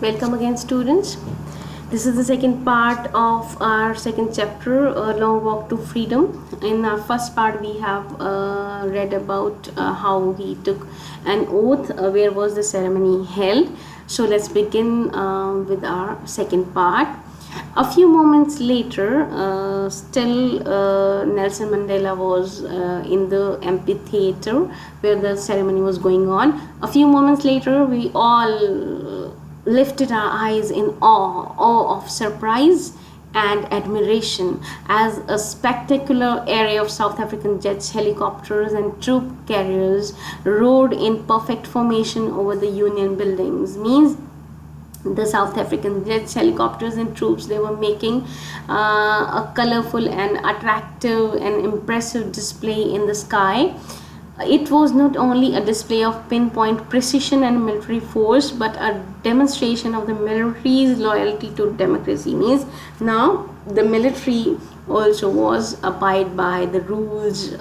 Welcome again, students. This is the second part of our second chapter, Long Walk to Freedom. In our first part, we have read about how he took an oath, where was the ceremony held. So let's begin with our second part. A few moments later, still Nelson Mandela was in the amphitheater where the ceremony was going on. A few moments later, we all lifted our eyes in awe of surprise and admiration as a spectacular array of South African jets, helicopters, and troop carriers rode in perfect formation over the Union buildings. Means the South African jets, helicopters, and troops, they were making a colorful and attractive and impressive display in the sky. It was not only a display of pinpoint precision and military force, but a demonstration of the military's loyalty to democracy. Means now the military also was abide by the rules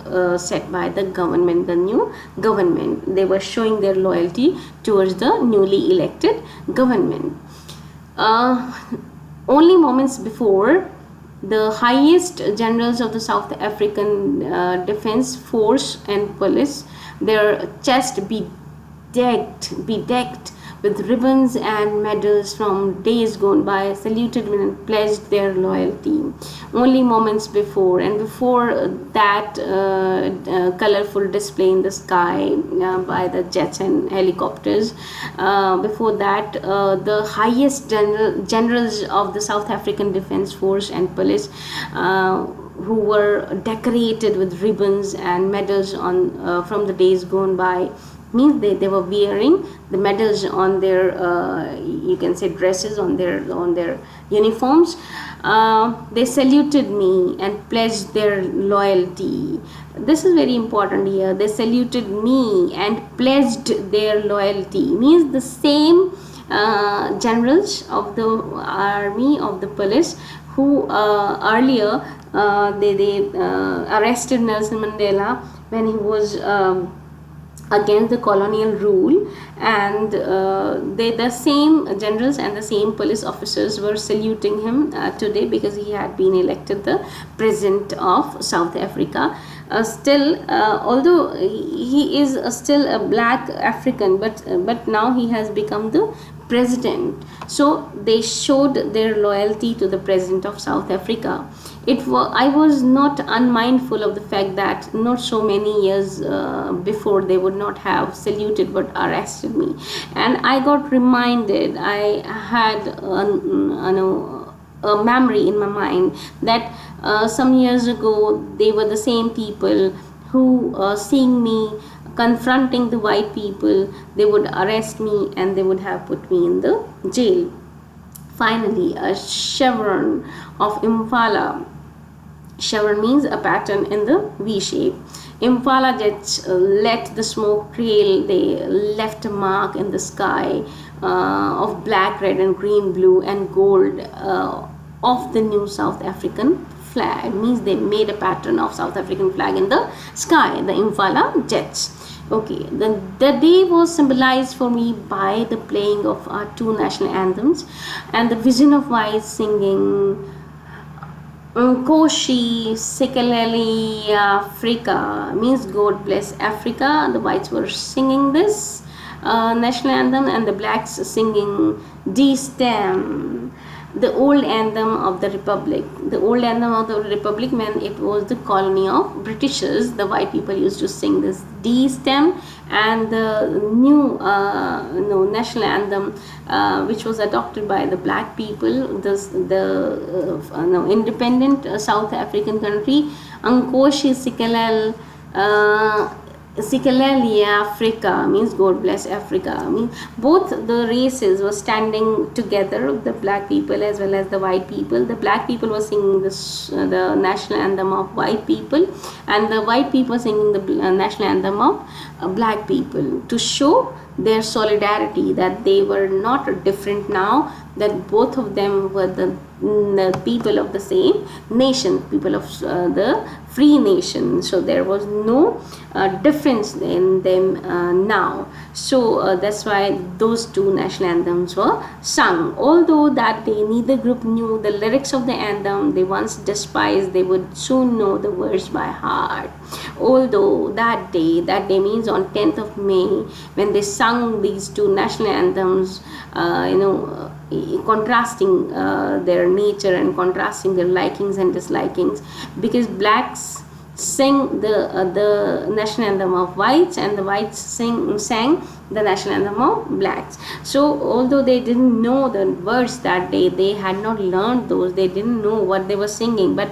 set by the government, the new government. They were showing their loyalty towards the newly elected government. Only moments before, the highest generals of the South African Defence Force and Police, their chest bedecked with ribbons and medals from days gone by, saluted and pledged their loyalty. Only moments before, and before that colorful display in the sky by the jets and helicopters, before that the highest generals of the South African Defence Force and Police, who were decorated with ribbons and medals on from the days gone by, means they were wearing the medals on their you can say dresses, on their uniforms. They saluted me and pledged their loyalty. This is very important here. They saluted me and pledged their loyalty. Means the same generals of the army, of the police, who earlier they arrested Nelson Mandela when he was against the colonial rule, and the same generals and the same police officers were saluting him today because he had been elected the president of South Africa. Still, although he is still a black African, but now he has become the president. So they showed their loyalty to the president of South Africa. I was not unmindful of the fact that not so many years before they would not have saluted but arrested me, and I got reminded. I had a memory in my mind that some years ago they were the same people who, seeing me confronting the white people, they would arrest me and they would have put me in the jail. Finally, a chevron of Impala. Chevron means a pattern in the V shape. Impala jets let the smoke trail. They left a mark in the sky of black, red, and green, blue, and gold of the new South African flag. Means they made a pattern of South African flag in the sky, the Impala jets. Okay, the day was symbolized for me by the playing of our two national anthems and the vision of whites singing Nkosi Sikelel' Afrika, means God bless Africa. The whites were singing this national anthem and the blacks singing D-Stem, the old anthem of the Republic. The old anthem of the Republic when it was the colony of Britishers, the white people used to sing this D-Stem, and the new national anthem which was adopted by the black people, the independent South African country, Nkosi Sikelel' Afrika, means God bless Africa. Means both the races were standing together, the black people as well as the white people. The black people were singing the national anthem of white people, and the white people singing the national anthem of black people, to show their solidarity, that they were not different now, that both of them were the people of the same nation, people of the free nation. So there was no difference in them now. So that's why those two national anthems were sung. Although that day neither group knew the lyrics of the anthem they once despised, they would soon know the words by heart. Although that day means on 10th of May, when they sung these two national anthems, contrasting their nature and contrasting their likings and dislikings, because blacks sing the national anthem of whites, and the whites sang the national anthem of blacks. So although they didn't know the words that day, they had not learned those, they didn't know what they were singing, but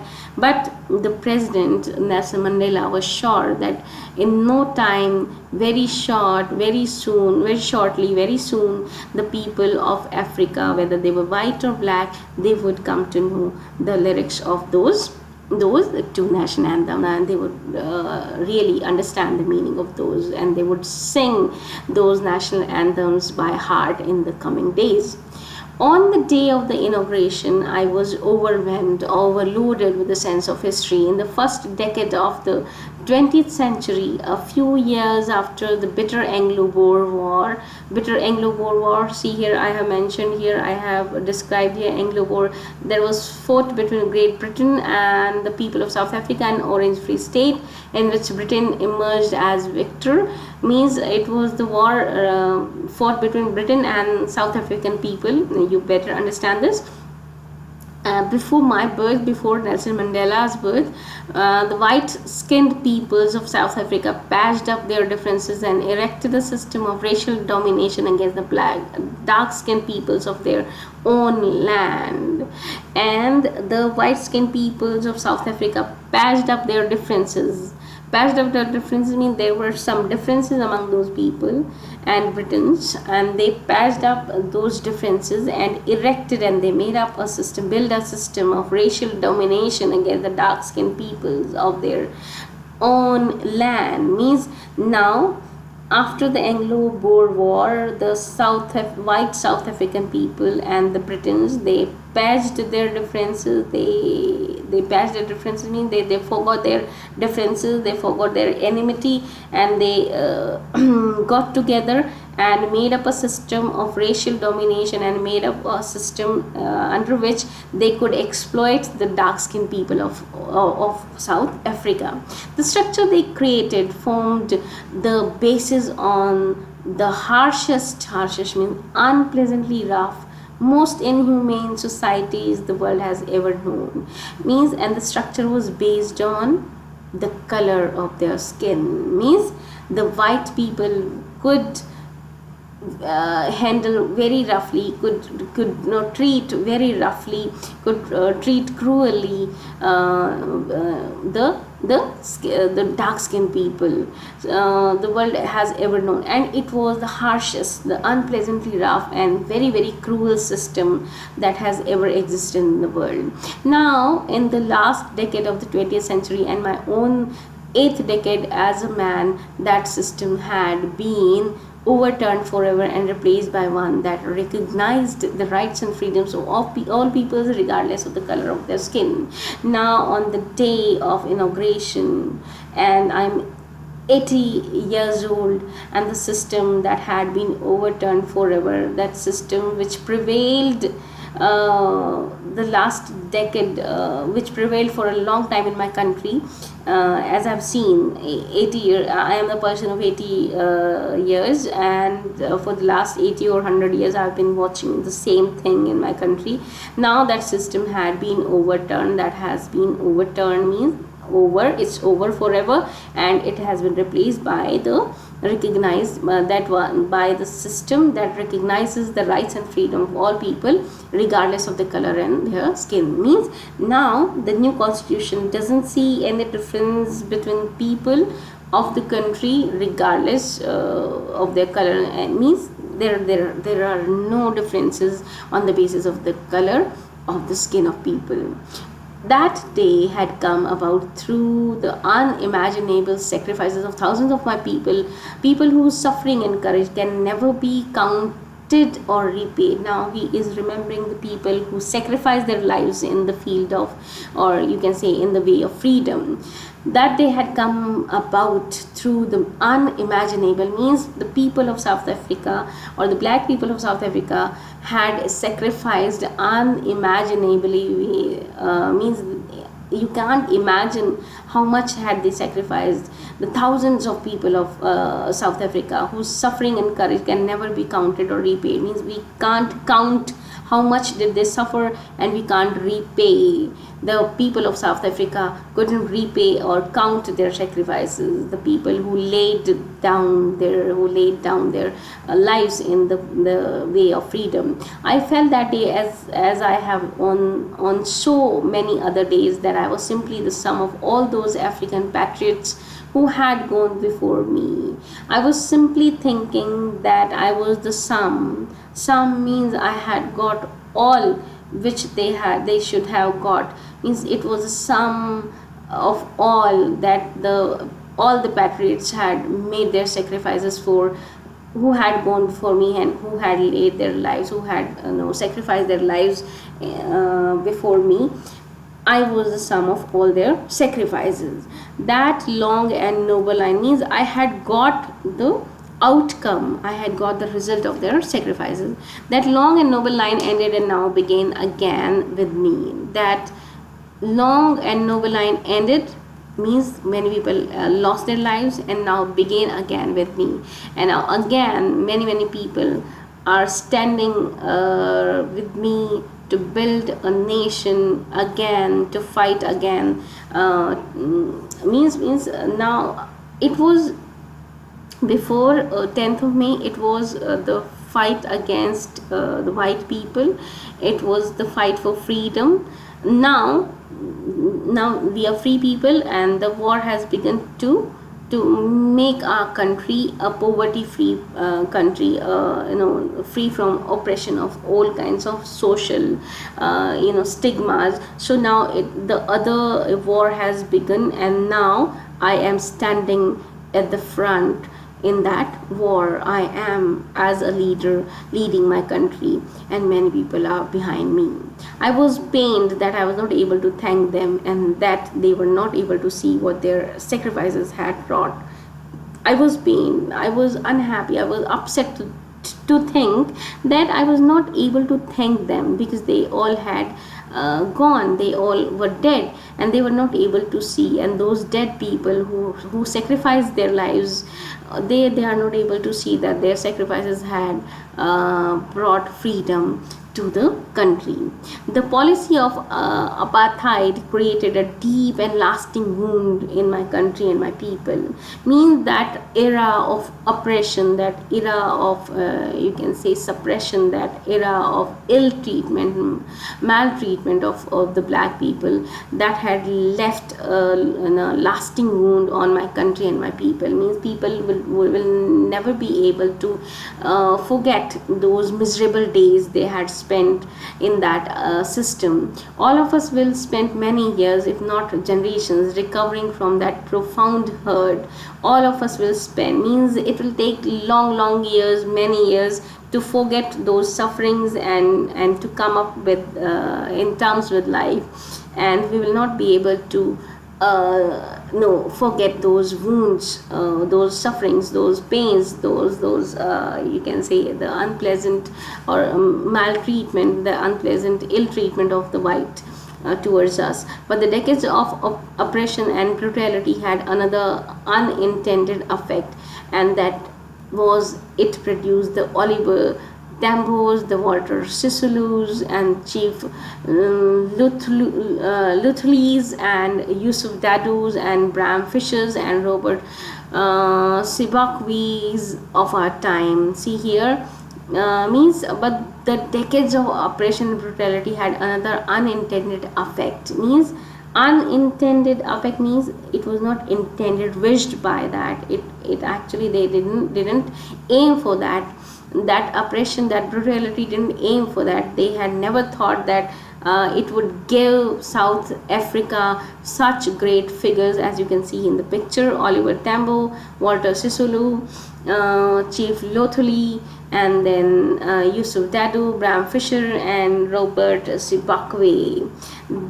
the president Nelson Mandela was sure that in no time, very shortly, very soon, the people of Africa, whether they were white or black, they would come to know the lyrics of those two national anthems, and they would really understand the meaning of those, and they would sing those national anthems by heart in the coming days. On the day of the inauguration, I was overloaded with a sense of history. In the first decade of the 20th century, a few years after the bitter Anglo-Boer War, see here I have mentioned here, I have described here Anglo-Boer, there was fought between Great Britain and the people of South Africa and Orange Free State, in which Britain emerged as victor. Means it was the war fought between Britain and South African people. You better understand this. Before my birth, before Nelson Mandela's birth, the white-skinned peoples of South Africa patched up their differences and erected a system of racial domination against the dark-skinned peoples of their own land. And the white-skinned peoples of South Africa patched up their differences. Mean there were some differences among those people and Britons, and they patched up those differences and erected, and they built a system of racial domination against the dark-skinned peoples of their own land. Means now, after the Anglo-Boer War, the white South African people and the Britons, they patched their differences. They patched their differences, mean they forgot their differences, they forgot their enmity, and they got together and made up a system of racial domination, and made up a system under which they could exploit the dark-skinned people of South Africa. The structure they created formed the basis on the harshest means unpleasantly rough, most inhumane societies the world has ever known. Means, and the structure was based on the color of their skin. Means the white people could handle very roughly, could not treat very roughly, could treat cruelly the dark-skinned people the world has ever known, and it was the harshest, the unpleasantly rough and very, very cruel system that has ever existed in the world. Now, in the last decade of the 20th century and my own 8th decade as a man, that system had been overturned forever and replaced by one that recognized the rights and freedoms of all peoples regardless of the color of their skin. Now, on the day of inauguration, and I'm 80 years old, and the system that had been overturned forever, that system which prevailed the last decade, which prevailed for a long time in my country, as I've seen 80 years, I am the person of 80 years, and for the last 80 or 100 years I've been watching the same thing in my country. Now that system had been overturned, that has been overturned means it's over forever, and it has been replaced by the by the system that recognizes the rights and freedom of all people regardless of the color and their skin. Means now the new constitution doesn't see any difference between people of the country regardless of their color, and means there are no differences on the basis of the color of the skin of people. That day had come about through the unimaginable sacrifices of thousands of my people, people whose suffering and courage can never be counted or repaid. Now he is remembering the people who sacrificed their lives in the field of, or you can say, in the way of freedom. That they had come about through the unimaginable, means the people of South Africa, or the black people of South Africa, had sacrificed unimaginably, means you can't imagine how much had they sacrificed. The thousands of people of South Africa whose suffering and courage can never be counted or repaid, means we can't count how much did they suffer, and we can't repay. The people of South Africa couldn't repay or count their sacrifices. The people who laid down their lives in the way of freedom. I felt that day, as I have on so many other days, that I was simply the sum of all those African patriots who had gone before me. I was simply thinking that I was the sum. Sum means I had got all which they should have got, means it was a sum of all that all the patriots had made their sacrifices for, who had gone before me and who had laid their lives, who had sacrificed their lives before me. I was the sum of all their sacrifices. That long and noble line, means I had got the outcome, I had got the result of their sacrifices. That long and noble line ended and now began again with me. That long and noble line ended, means many people lost their lives, and now began again with me. And now again many people are standing with me to build a nation again, to fight again. Now it was before 10th of May, it was the fight against the white people. It was the fight for freedom. Now we are free people, and the war has begun to make our country a poverty free country, free from oppression of all kinds of social stigmas. So now the other war has begun, and now I am standing at the front in that war. I am as a leader leading my country, and many people are behind me. I was pained that I was not able to thank them, and that they were not able to see what their sacrifices had brought. I was pained, I was unhappy, I was upset to think that I was not able to thank them, because they all had gone, they all were dead, and they were not able to see. And those dead people who sacrificed their lives, they are not able to see that their sacrifices had brought freedom to the country. The policy of apartheid created a deep and lasting wound in my country and my people. Means that era of oppression, that era of you can say suppression, that era of ill treatment, maltreatment of the black people, that had left a lasting wound on my country and my people. Means people will never be able to forget those miserable days they had spent in that system. All of us will spend many years, if not generations, recovering from that profound hurt. All of us will spend, means it will take long years, many years, to forget those sufferings and to come up with in terms with life. And we will not be able to forget those wounds, those sufferings, those pains, those you can say the unpleasant or maltreatment, the unpleasant ill treatment of the white towards us. But the decades of oppression and brutality had another unintended effect, and that was it produced the Oliver Tambos, the Walter Sisulus, and Chief Luthleys, and Yusuf Dadus, and Bram Fishers, and Robert Sibakwis of our time. See here, but the decades of oppression and brutality had another unintended effect. Means unintended effect means it was not intended, wished by that. It actually they didn't aim for that. that oppression, that brutality didn't aim for that. They had never thought that it would give South Africa such great figures as you can see in the picture: Oliver Tambo, Walter Sisulu, Chief Lothuli, and then Yusuf Dadu, Bram Fisher, and Robert Sibakwe.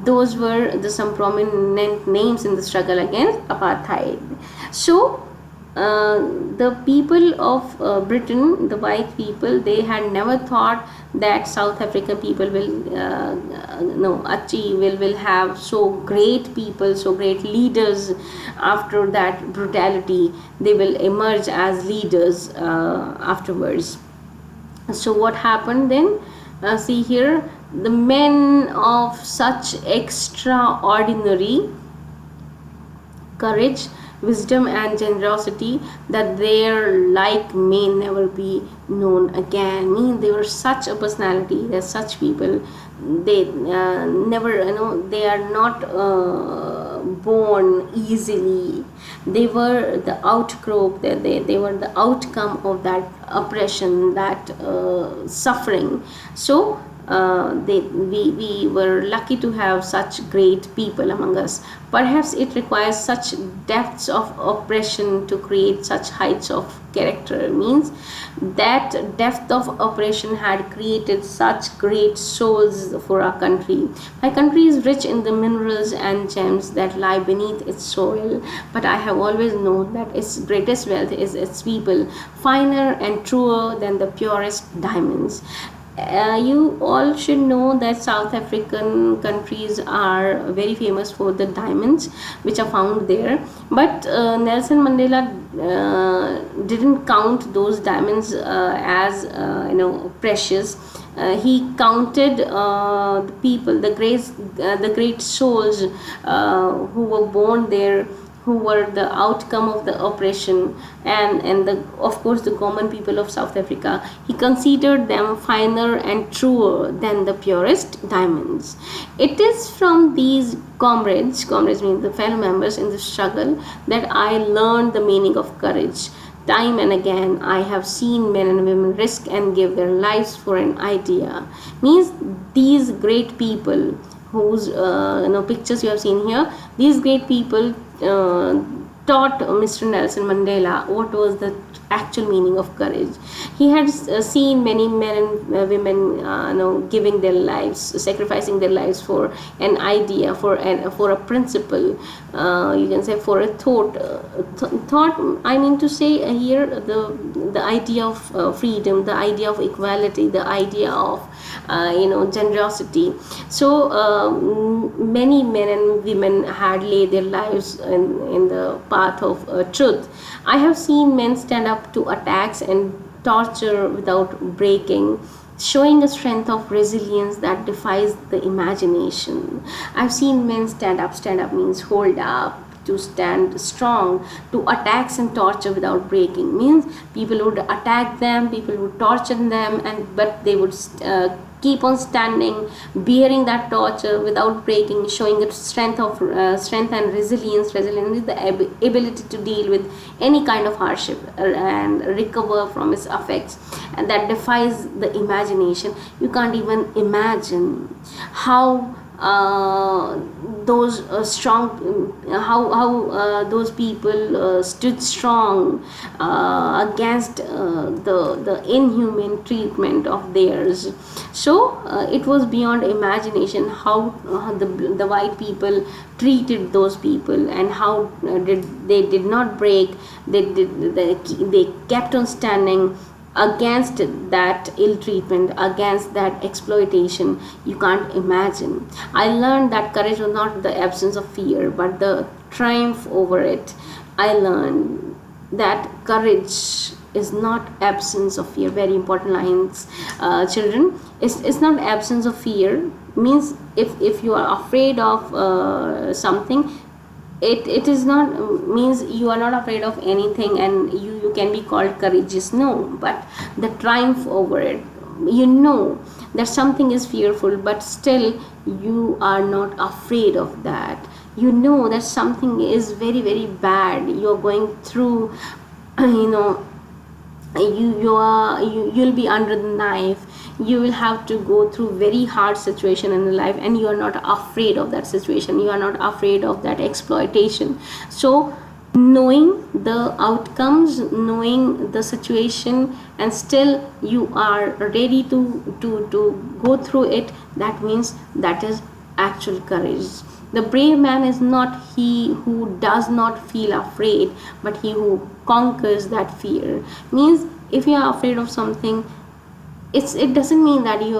Those were some prominent names in the struggle against apartheid. So the people of Britain, the white people, they had never thought that South African people will no achieve will have so great people, so great leaders. After that brutality, they will emerge as leaders afterwards. So what happened then? See here, the men of such extraordinary courage, wisdom, and generosity that their like may never be known again. I mean, they were such a personality. They're such people. They never, they are not born easily. They were the outgrowth. They were the outcome of that oppression, that suffering. So we were lucky to have such great people among us. Perhaps it requires such depths of oppression to create such heights of character. Means that depth of oppression had created such great souls for our country. My country is rich in the minerals and gems that lie beneath its soil, but I have always known that its greatest wealth is its people, finer and truer than the purest diamonds. You all should know that South African countries are very famous for the diamonds which are found there, but Nelson Mandela didn't count those diamonds as precious. He counted the people, the great souls who were born there, who were the outcome of the oppression, and of course the common people of South Africa. He considered them finer and truer than the purest diamonds. It is from these comrades means the fellow members in the struggle, that I learned the meaning of courage. Time and again I have seen men and women risk and give their lives for an idea. Means these great people whose pictures you have seen here, these great people taught Mr. Nelson Mandela what was the actual meaning of courage. He had seen many men and women giving their lives, sacrificing their lives for an idea, for a principle, you can say for a thought. I mean to say here, the idea of freedom, the idea of equality, the idea of generosity. So many men and women had laid their lives in the path of truth. I have seen men stand up to attacks and torture without breaking, showing a strength of resilience that defies the imagination. I've seen men stand up. Stand up means hold up, to stand strong to attacks and torture without breaking. Means people would attack them, people would torture them, but they would keep on standing, bearing that torture without breaking, showing a strength and resilience. Resilience is the ability to deal with any kind of hardship and recover from its effects, and that defies the imagination. You can't even imagine how those those people stood strong against the inhuman treatment of theirs. So it was beyond imagination how the white people treated those people, and how they did not break. They kept on standing against that ill treatment, against that exploitation. You can't imagine. I learned that courage was not the absence of fear, but the triumph over it. I learned that courage is not absence of fear. Very important lines, children. It's not absence of fear. Means if you are afraid of something, it is not means you are not afraid of anything and you can be called courageous. No, but the triumph over it. That something is fearful, but still you are not afraid of that. That something is very very bad, you are going through you'll be under the knife. You will have to go through very hard situation in the life, and you are not afraid of that situation, you are not afraid of that exploitation. So knowing the outcomes, knowing the situation, and still you are ready to go through it, that means that is actual courage. The brave man is not he who does not feel afraid, but he who conquers that fear. Means if you are afraid of something, it doesn't mean that you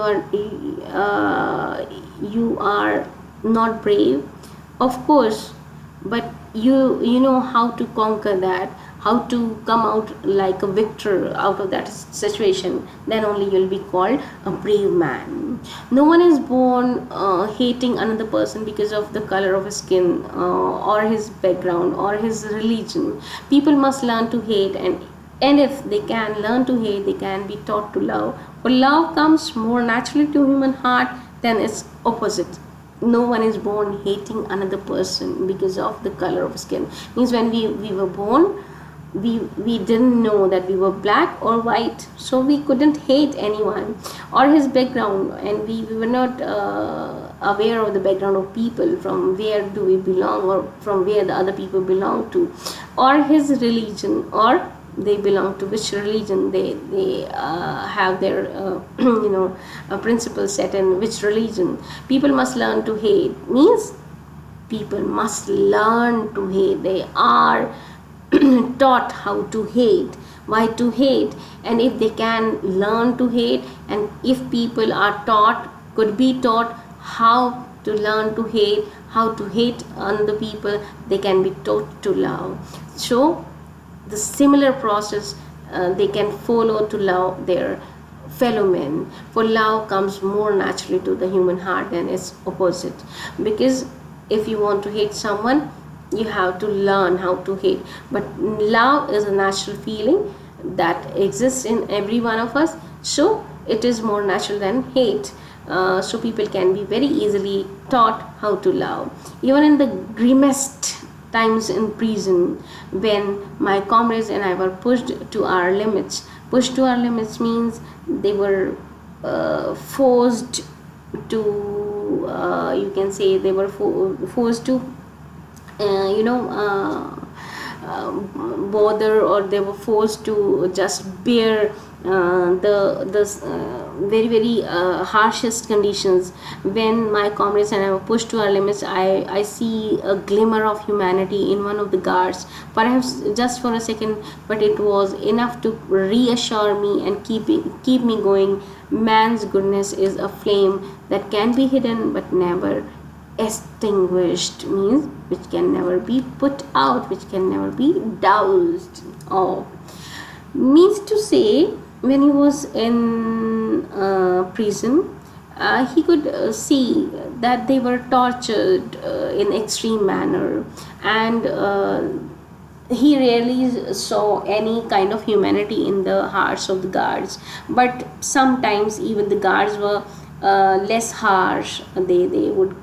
are not brave, of course, but you know how to conquer that, how to come out like a victor out of that situation. Then only you'll be called a brave man. No one is born hating another person because of the color of his skin, or his background, or his religion. People must learn to hate, and if they can learn to hate, they can be taught to love. For love comes more naturally to human heart than its opposite. No one is born hating another person because of the color of skin. Means when we were born, we didn't know that we were black or white, so we couldn't hate anyone, or his background, and we were not aware of the background of people, from where do we belong, or from where the other people belong to, or his religion, or they belong to which religion, they have their principles set in which religion. People must learn to hate. Means people must learn to hate. They are taught how to hate, why to hate. And if they can learn to hate, and if people are taught, could be taught how to learn to hate, how to hate other people, they can be taught to love. So the similar process they can follow to love their fellow men. For love comes more naturally to the human heart than its opposite. Because if you want to hate someone, you have to learn how to hate. But love is a natural feeling that exists in every one of us, so it is more natural than hate. So people can be very easily taught how to love. Even in the grimmest times in prison, when my comrades and I were pushed to our limits. Pushed to our limits means they were forced to, you can say they were forced to, bother, or they were forced to just bear the very very harshest conditions. When my comrades and I were pushed to our limits, I see a glimmer of humanity in one of the guards, perhaps just for a second, but it was enough to reassure me and keep me going. Man's goodness is a flame that can be hidden but never extinguished. Means which can never be put out, which can never be doused. Oh, means to say, when he was in prison, he could see that they were tortured in extreme manner, and he rarely saw any kind of humanity in the hearts of the guards. But sometimes even the guards were less harsh. They would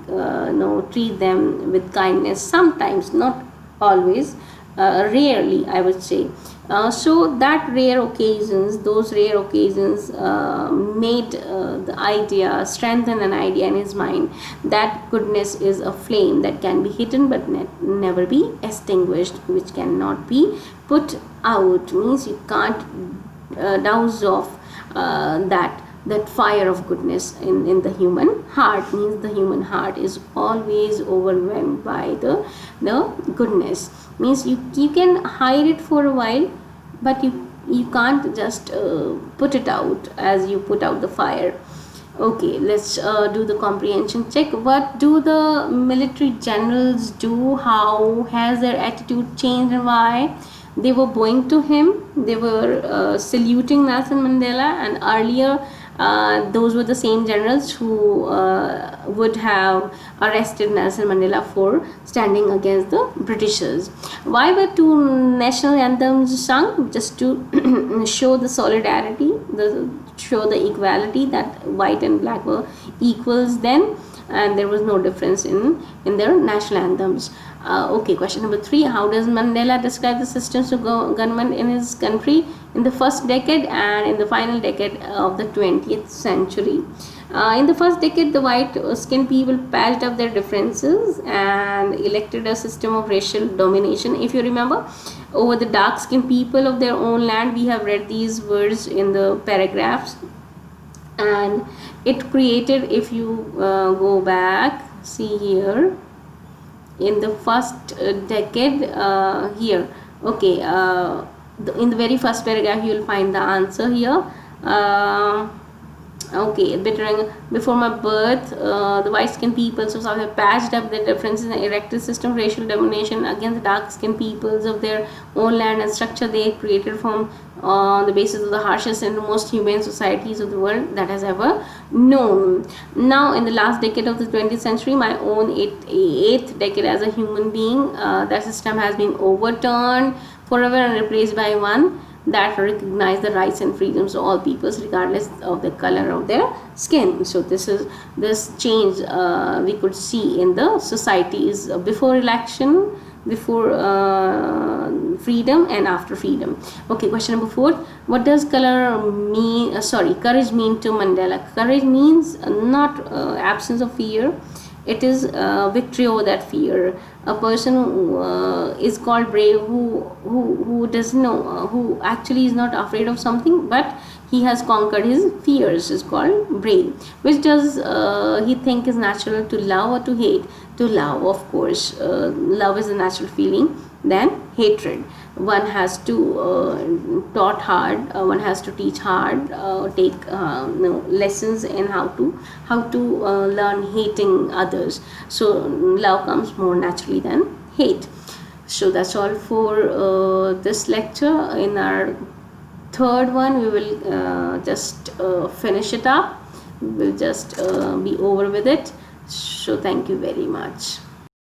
treat them with kindness, sometimes, not always, rarely, I would say. So that those rare occasions made the idea, strengthen an idea in his mind that goodness is a flame that can be hidden but never be extinguished, which cannot be put out. Means you can't douse off that fire of goodness in the human heart. Means the human heart is always overwhelmed by the goodness. Means you can hide it for a while, but you can't just put it out as you put out the fire. Okay, let's do the comprehension check. What do the military generals do? How has their attitude changed, and why? They were bowing to him, they were saluting Nelson Mandela, and earlier those were the same generals who would have arrested Nelson Mandela for standing against the Britishers. Why were two national anthems sung? Just to show the solidarity, show the equality, that white and black were equals then, and there was no difference in their national anthems. Okay, question number 3. How does Mandela describe the systems of government in his country? in the first decade and in the final decade of the 20th century. In the first decade, the white skinned people patched up their differences and elected a system of racial domination. If you remember, over the dark skinned people of their own land, we have read these words in the paragraphs. And it created, if you go back, see here, in the first decade, here, okay, in the very first paragraph you will find the answer here. Okay, before my birth, the white skinned peoples of South have patched up their differences and erected system of racial domination against the dark skinned peoples of their own land and structure they created from on the basis of the harshest and most humane societies of the world that has ever known. Now, in the last decade of the 20th century, my own eighth decade as a human being, that system has been overturned forever and replaced by one that recognize the rights and freedoms of all peoples regardless of the color of their skin. So this change we could see in the societies before election, before freedom, and after freedom. Okay, question number 4. What does courage mean to Mandela? Courage means not absence of fear. It is victory over that fear. A person who is called brave, who doesn't know, who actually is not afraid of something, but he has conquered his fears, is called brave. Which does he think is natural, to love or to hate? To love, of course. Love is a natural feeling. Then hatred. One has to taught hard. One has to teach hard. Take lessons in how to learn hating others. So love comes more naturally than hate. So that's all for this lecture. In our third one, we will just finish it up. We will just be over with it. So thank you very much.